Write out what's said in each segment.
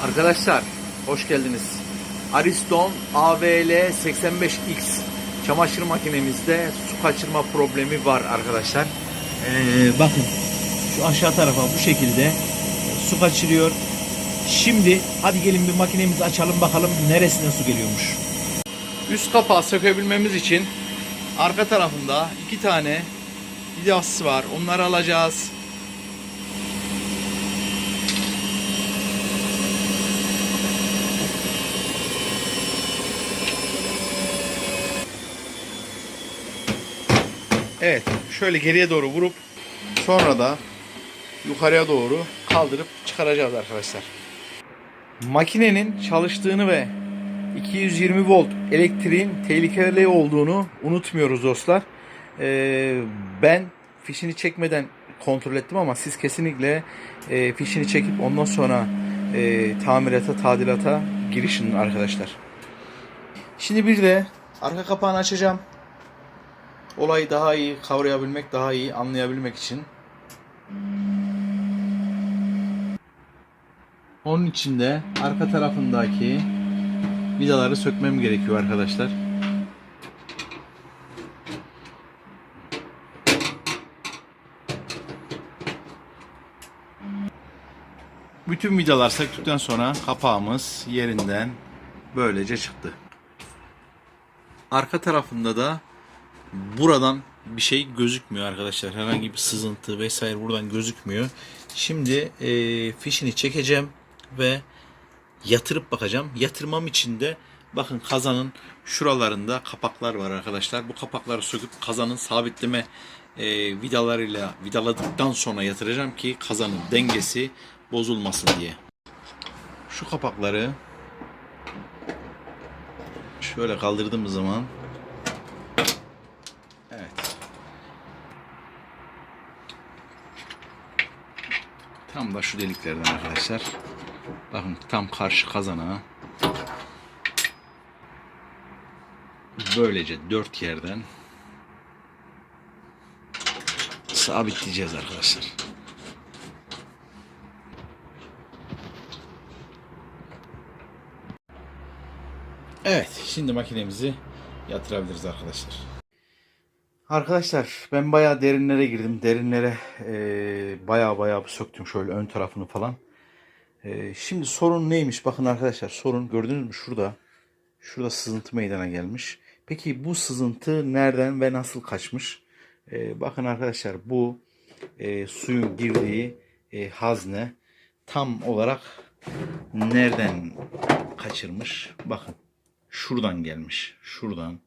Arkadaşlar hoş geldiniz. Ariston AVL 85X çamaşır makinemizde su kaçırma problemi var arkadaşlar. Bakın şu aşağı tarafa bu şekilde su kaçırıyor. Şimdi hadi gelin bir makinemizi açalım bakalım neresinden su geliyormuş. Üst kapağı sökebilmemiz için arka tarafında 2 tane vidası var. Onları alacağız. Evet, şöyle geriye doğru vurup sonra da yukarıya doğru kaldırıp çıkaracağız arkadaşlar. Makinenin çalıştığını ve 220 volt elektriğin tehlikeli olduğunu unutmuyoruz dostlar. Ben fişini çekmeden kontrol ettim ama siz kesinlikle fişini çekip ondan sonra tamirata, tadilata girişin arkadaşlar. Şimdi bir de arka kapağını açacağım. Olayı daha iyi kavrayabilmek, daha iyi anlayabilmek için. Onun için de arka tarafındaki vidaları sökmem gerekiyor arkadaşlar. Bütün vidalar söktükten sonra kapağımız yerinden böylece çıktı. Arka tarafında da buradan bir şey gözükmüyor arkadaşlar. Herhangi bir sızıntı vesaire buradan gözükmüyor. Şimdi fişini çekeceğim ve yatırıp bakacağım. Yatırmam için de bakın kazanın şuralarında kapaklar var arkadaşlar. Bu kapakları söküp kazanın sabitleme vidalarıyla vidaladıktan sonra yatıracağım ki kazanın dengesi bozulmasın diye. Şu kapakları şöyle kaldırdığımız zaman evet. Tam da şu deliklerden arkadaşlar. Bakın tam karşı kazana. Böylece 4 yerden sabitleyeceğiz arkadaşlar. Evet, şimdi makinemizi yatırabiliriz arkadaşlar. Arkadaşlar ben bayağı derinlere girdim. Derinlere bayağı söktüm şöyle ön tarafını falan. Şimdi sorun neymiş? Bakın arkadaşlar sorun gördünüz mü şurada. Şurada sızıntı meydana gelmiş. Peki bu sızıntı nereden ve nasıl kaçmış? Bakın arkadaşlar bu suyun girdiği hazne tam olarak nereden kaçırmış? Bakın şuradan gelmiş. Şuradan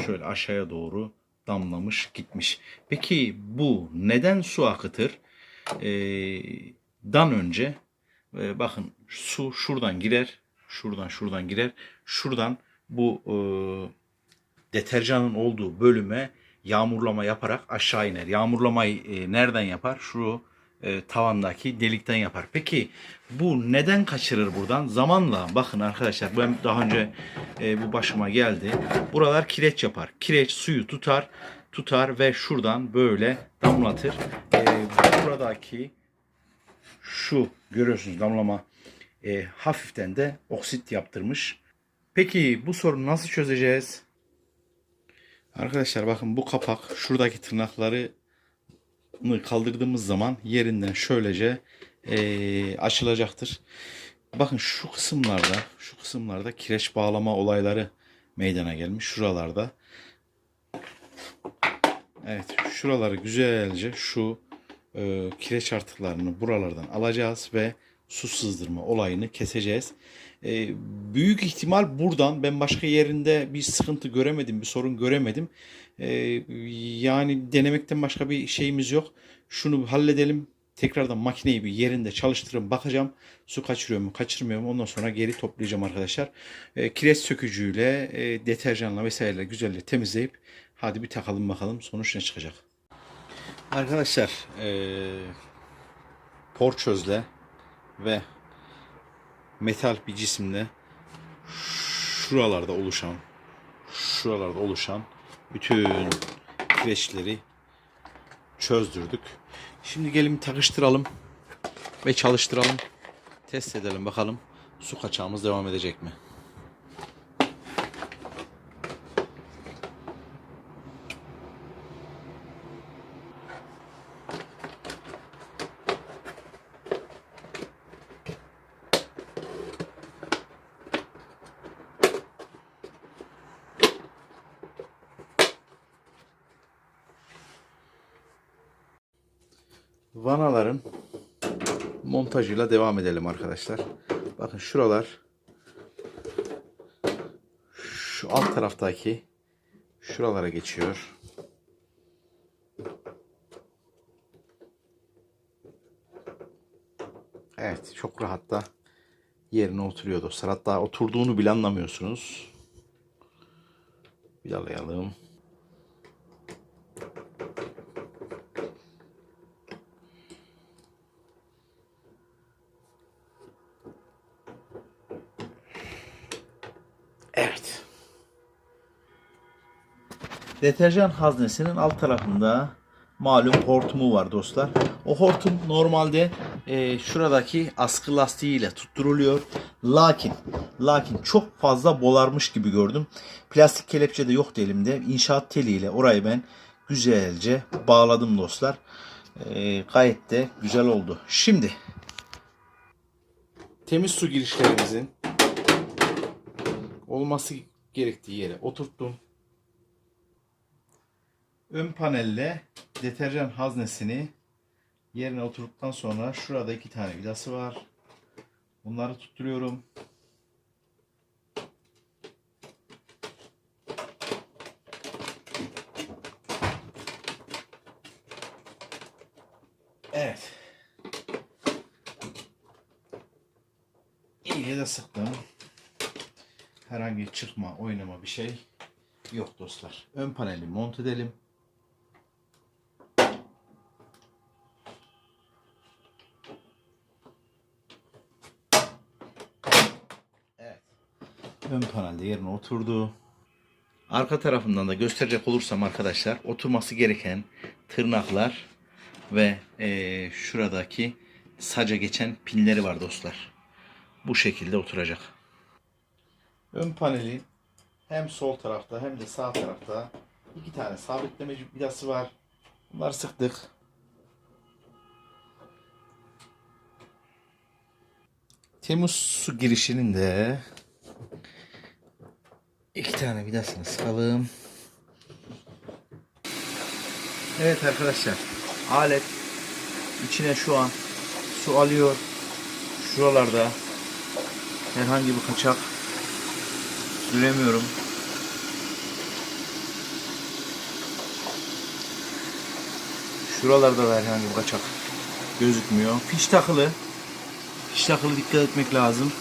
şöyle aşağıya doğru damlamış gitmiş. Peki bu neden su akıtır? Dan önce bakın su şuradan girer. Şuradan girer. Şuradan bu deterjanın olduğu bölüme yağmurlama yaparak aşağı iner. Yağmurlamayı nereden yapar? Şu tavandaki delikten yapar. Peki bu neden kaçırır buradan? Zamanla bakın arkadaşlar ben daha önce bu başıma geldi. Buralar kireç yapar. Kireç suyu tutar ve şuradan böyle damlatır. Buradaki şu görüyorsunuz damlama hafiften de oksit yaptırmış. Peki bu sorunu nasıl çözeceğiz? Arkadaşlar bakın bu kapak şuradaki tırnakları kaldırdığımız zaman yerinden şöylece açılacaktır. Bakın şu kısımlarda kireç bağlama olayları meydana gelmiş. Şuralarda. Evet şuraları güzelce şu kireç artıklarını buralardan alacağız ve su sızdırma olayını keseceğiz. Büyük ihtimal buradan ben başka yerinde bir sıkıntı göremedim, bir sorun göremedim. Yani denemekten başka bir şeyimiz yok. Şunu halledelim. Tekrardan makineyi bir yerinde çalıştırıp bakacağım. Su kaçırıyor mu, kaçırmıyor mu? Ondan sonra geri toplayacağım arkadaşlar. Kireç sökücüyle, deterjanla vesaireyle güzelce temizleyip hadi bir takalım bakalım sonuç ne çıkacak. Arkadaşlar porçözle ve metal bir cisimle şuralarda oluşan bütün kireçleri çözdürdük. Şimdi gelin takıştıralım ve çalıştıralım. Test edelim bakalım su kaçağımız devam edecek mi? Vanaların montajıyla devam edelim arkadaşlar. Bakın şuralar, şu alt taraftaki şuralara geçiyor. Evet, çok rahat da yerine oturuyor dostlar. Hatta oturduğunu bile anlamıyorsunuz. Vidalayalım. Evet. Deterjan haznesinin alt tarafında malum hortumu var dostlar. O hortum normalde şuradaki askı lastiğiyle tutturuluyor. Lakin çok fazla bolarmış gibi gördüm. Plastik kelepçe de yoktu elimde. İnşaat teliyle orayı ben güzelce bağladım dostlar. Gayet de güzel oldu. Şimdi temiz su girişlerimizin olması gerektiği yere oturttum. Ön panelle deterjan haznesini yerine oturduktan sonra şurada 2 tane vidası var. Bunları tutturuyorum. Evet. İyice de sıktım. Herhangi çıkma, oynama bir şey yok dostlar. Ön paneli monte edelim. Evet. Ön panelde yerine oturdu. Arka tarafından da gösterecek olursam arkadaşlar, oturması gereken tırnaklar ve şuradaki saca geçen pinleri var dostlar. Bu şekilde oturacak. Ön panelin hem sol tarafta hem de sağ tarafta 2 tane sabitlemeci vidası var. Bunları sıktık. Temmuz su girişinin de 2 tane vidasını sıkalım. Evet arkadaşlar, alet içine şu an su alıyor. Şuralarda herhangi bir kaçak göremiyorum. Şuralarda da herhangi bir kaçak gözükmüyor. Fiş takılı. Fiş takılı, dikkat etmek lazım.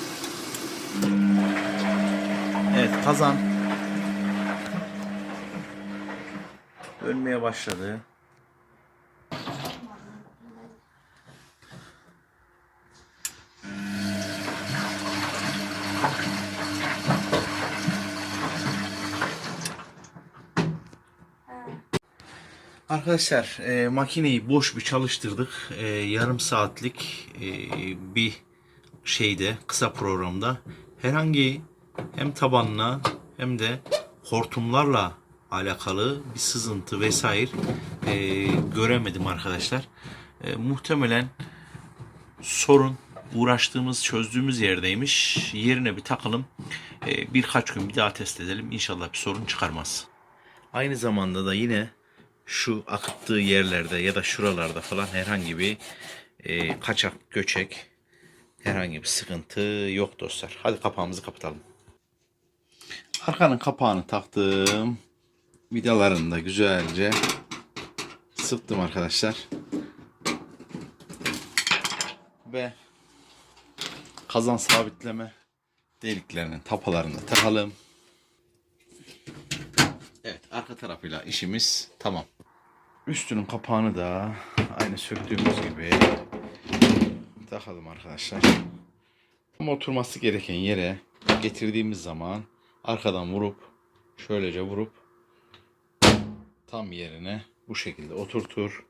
Evet, kazan dönmeye başladı. Arkadaşlar, makineyi boş bir çalıştırdık. Yarım saatlik bir şeyde, kısa programda herhangi hem tabanla hem de hortumlarla alakalı bir sızıntı vesaire göremedim arkadaşlar. Muhtemelen sorun uğraştığımız, çözdüğümüz yerdeymiş. Yerine bir takalım. Birkaç gün bir daha test edelim. İnşallah bir sorun çıkarmaz. Aynı zamanda da yine şu akıttığı yerlerde ya da şuralarda falan herhangi bir kaçak, göçek, herhangi bir sıkıntı yok dostlar. Hadi kapağımızı kapatalım. Arkanın kapağını taktım. Vidalarını da güzelce sıktım arkadaşlar. Ve kazan sabitleme deliklerinin tapalarını takalım. Evet, arka tarafıyla işimiz tamam. Üstünün kapağını da aynı söktüğümüz gibi takalım arkadaşlar. Ama oturması gereken yere getirdiğimiz zaman arkadan vurup şöylece vurup tam yerine bu şekilde oturtur.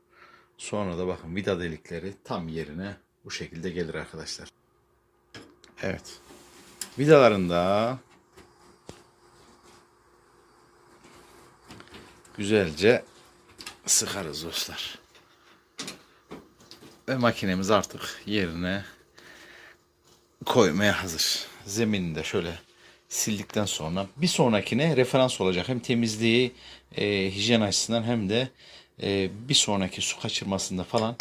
Sonra da bakın vida delikleri tam yerine bu şekilde gelir arkadaşlar. Evet. Vidalarında güzelce sıkarız dostlar. Ve makinemiz artık yerine koymaya hazır. Zeminini de şöyle sildikten sonra bir sonrakine referans olacak. Hem temizliği, hijyen açısından hem de bir sonraki su kaçırmasında falan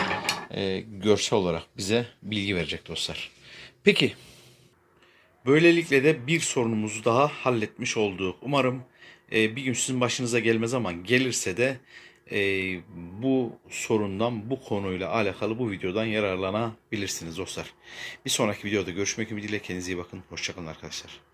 görsel olarak bize bilgi verecek dostlar. Peki, böylelikle de bir sorunumuzu daha halletmiş olduk. Umarım bir gün sizin başınıza gelmez ama gelirse de e, bu sorundan, bu konuyla alakalı bu videodan yararlanabilirsiniz dostlar. Bir sonraki videoda görüşmek ümidiyle kendinize iyi bakın. Hoşçakalın arkadaşlar.